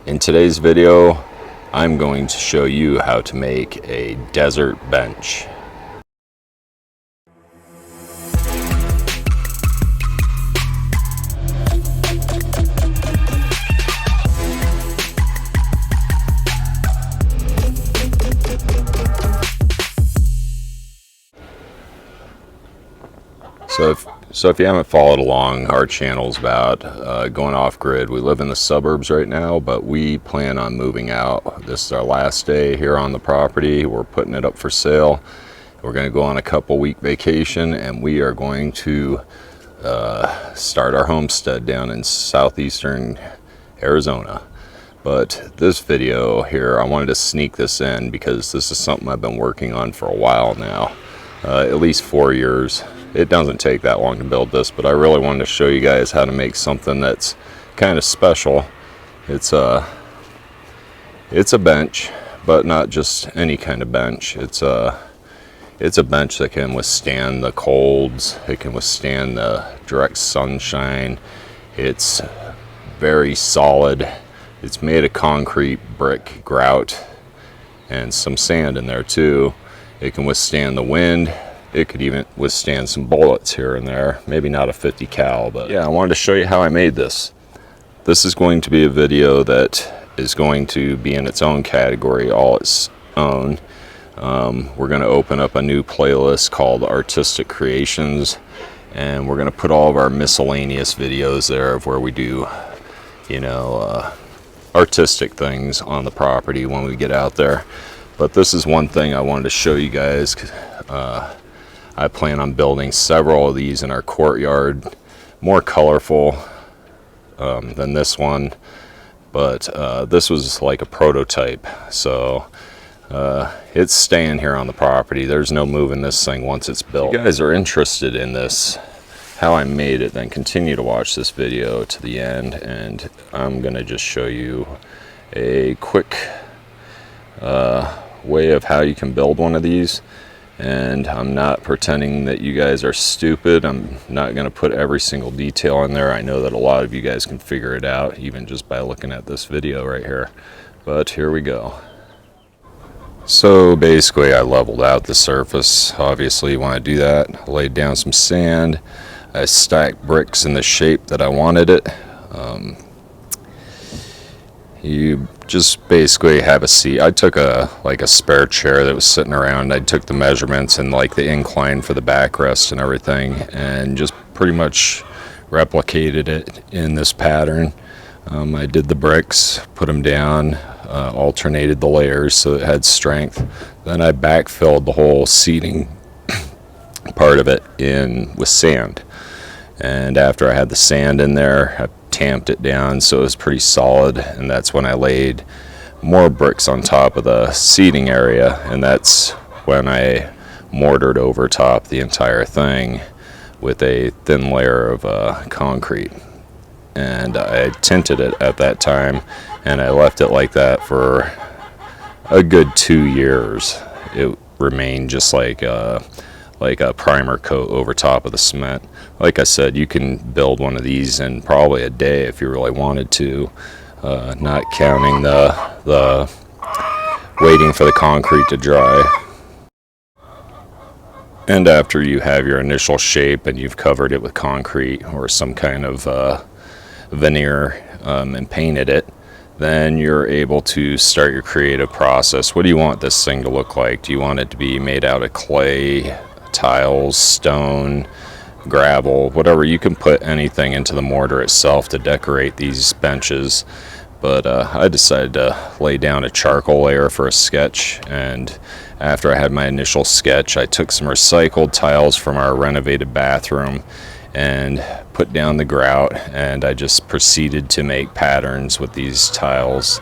In today's video, I'm going to show you how to make a desert bench. So if you haven't followed along, our channel's about going off grid. We live in the suburbs right now, but we plan on moving out. This is our last day here on the property. We're putting it up for sale. We're going to go on a couple-week vacation, and we are going to start our homestead down in southeastern Arizona. But this video here, I wanted to sneak this in because this is something I've been working on for a while now, at least 4 years. It doesn't take that long to build this, but I really wanted to show you guys how to make something that's kind of special. It's a bench, but not just any kind of bench. It's a bench that can withstand the colds. It can withstand the direct sunshine. It's very solid. It's made of concrete, brick, grout, and some sand in there too. It can withstand the wind. It could even withstand some bullets here and there. Maybe not a 50 cal, but yeah, I wanted to show you how I made this. This is going to be a video that is going to be in its own category, all its own. We're going to open up a new playlist called Artistic Creations, and we're going to put all of our miscellaneous videos there of where we do, artistic things on the property when we get out there. But this is one thing I wanted to show you guys. I plan on building several of these in our courtyard, more colorful than this one, but this was like a prototype, so it's staying here on the property. There's no moving this thing once it's built. If you guys are interested in this, how I made it, then continue to watch this video to the end, and I'm gonna just show you a quick way of how you can build one of these. And I'm not pretending that you guys are stupid. I'm not going to put every single detail in there. I know that a lot of you guys can figure it out even just by looking at this video right here. But here we go. So basically I leveled out the surface. Obviously you want to do that. I laid down some sand. I stacked bricks in the shape that I wanted it. You just basically have a seat. I took a spare chair that was sitting around. I took the measurements and like the incline for the backrest and everything, and just pretty much replicated it in this pattern. I did the bricks, put them down, alternated the layers so it had strength. Then I backfilled the whole seating part of it in with sand. And after I had the sand in there, I tamped it down so it was pretty solid, and that's when I laid more bricks on top of the seating area, and that's when I mortared over top the entire thing with a thin layer of concrete. And I tinted it at that time, and I left it like that for a good 2 years. It remained just like a primer coat over top of the cement. Like I said, you can build one of these in probably a day if you really wanted to, not counting the waiting for the concrete to dry. And after you have your initial shape and you've covered it with concrete or some kind of veneer and painted it, then you're able to start your creative process. What do you want this thing to look like? Do you want it to be made out of clay, tiles, stone, gravel, whatever? You can put anything into the mortar itself to decorate these benches, but I decided to lay down a charcoal layer for a sketch. And after I had my initial sketch, I took some recycled tiles from our renovated bathroom and put down the grout, and I just proceeded to make patterns with these tiles.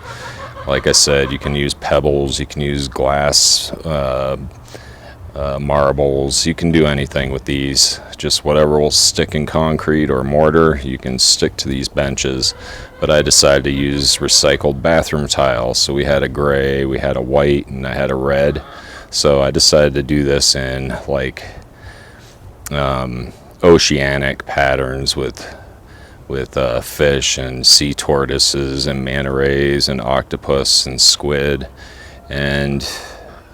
Like I said, you can use pebbles, you can use glass, marbles, you can do anything with these. Just whatever will stick in concrete or mortar, you can stick to these benches. But I decided to use recycled bathroom tiles. So we had a gray, we had a white, and I had a red. So I decided to do this in like oceanic patterns with with fish and sea tortoises and manta rays and octopus and squid. And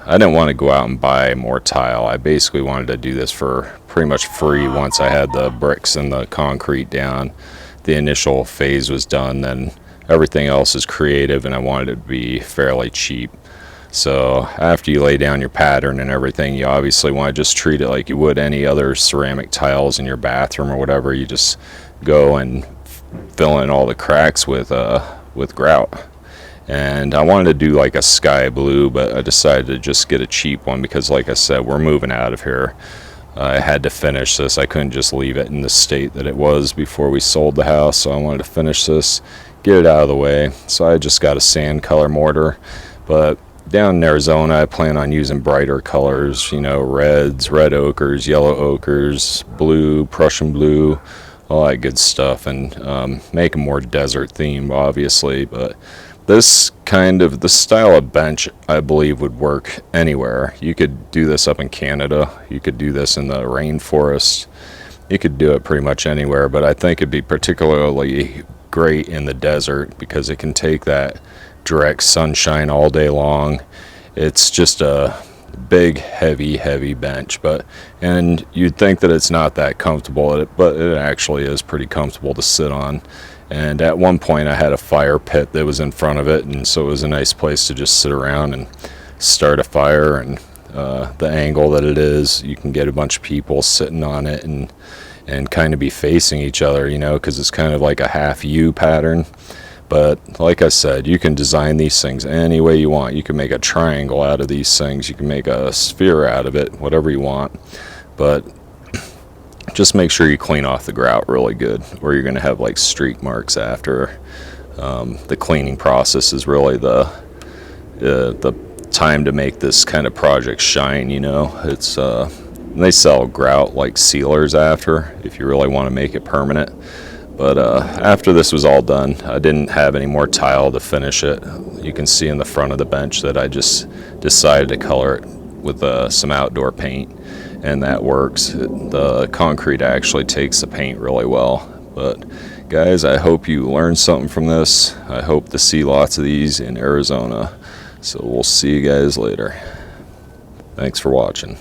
I didn't want to go out and buy more tile. I basically wanted to do this for pretty much free once I had the bricks and the concrete down. The initial phase was done, then everything else is creative, and I wanted it to be fairly cheap. So after you lay down your pattern and everything, you obviously want to just treat it like you would any other ceramic tiles in your bathroom or whatever. You just go and fill in all the cracks with grout. And I wanted to do like a sky blue, but I decided to just get a cheap one because, like I said, we're moving out of here. I had to finish this. I couldn't just leave it in the state that it was before we sold the house, so I wanted to finish this, get it out of the way. So I just got a sand color mortar. But down in Arizona, I plan on using brighter colors, reds, red ochres, yellow ochres, blue, Prussian blue, all that good stuff, and make a more desert theme, obviously. But this style of bench, I believe, would work anywhere. You could do this up in Canada. You could do this in the rainforest. You could do it pretty much anywhere, but I think it'd be particularly great in the desert because it can take that direct sunshine all day long. It's just a big, heavy bench, and you'd think that it's not that comfortable, but it actually is pretty comfortable to sit on. And at one point I had a fire pit that was in front of it, and so it was a nice place to just sit around and start a fire. And the angle that it is, you can get a bunch of people sitting on it and kind of be facing each other, because it's kind of like a half U pattern. But like I said, you can design these things any way you want. You can make a triangle out of these things. You can make a sphere out of it, whatever you want. But just make sure you clean off the grout really good, or you're going to have like streak marks after. The cleaning process is really the time to make this kind of project shine. It's they sell grout like sealers after, if you really want to make it permanent. But after this was all done, I didn't have any more tile to finish it. You can see in the front of the bench that I just decided to color it with some outdoor paint, and that works. The concrete actually takes the paint really well. But guys, I hope you learned something from this. I hope to see lots of these in Arizona. So we'll see you guys later. Thanks for watching.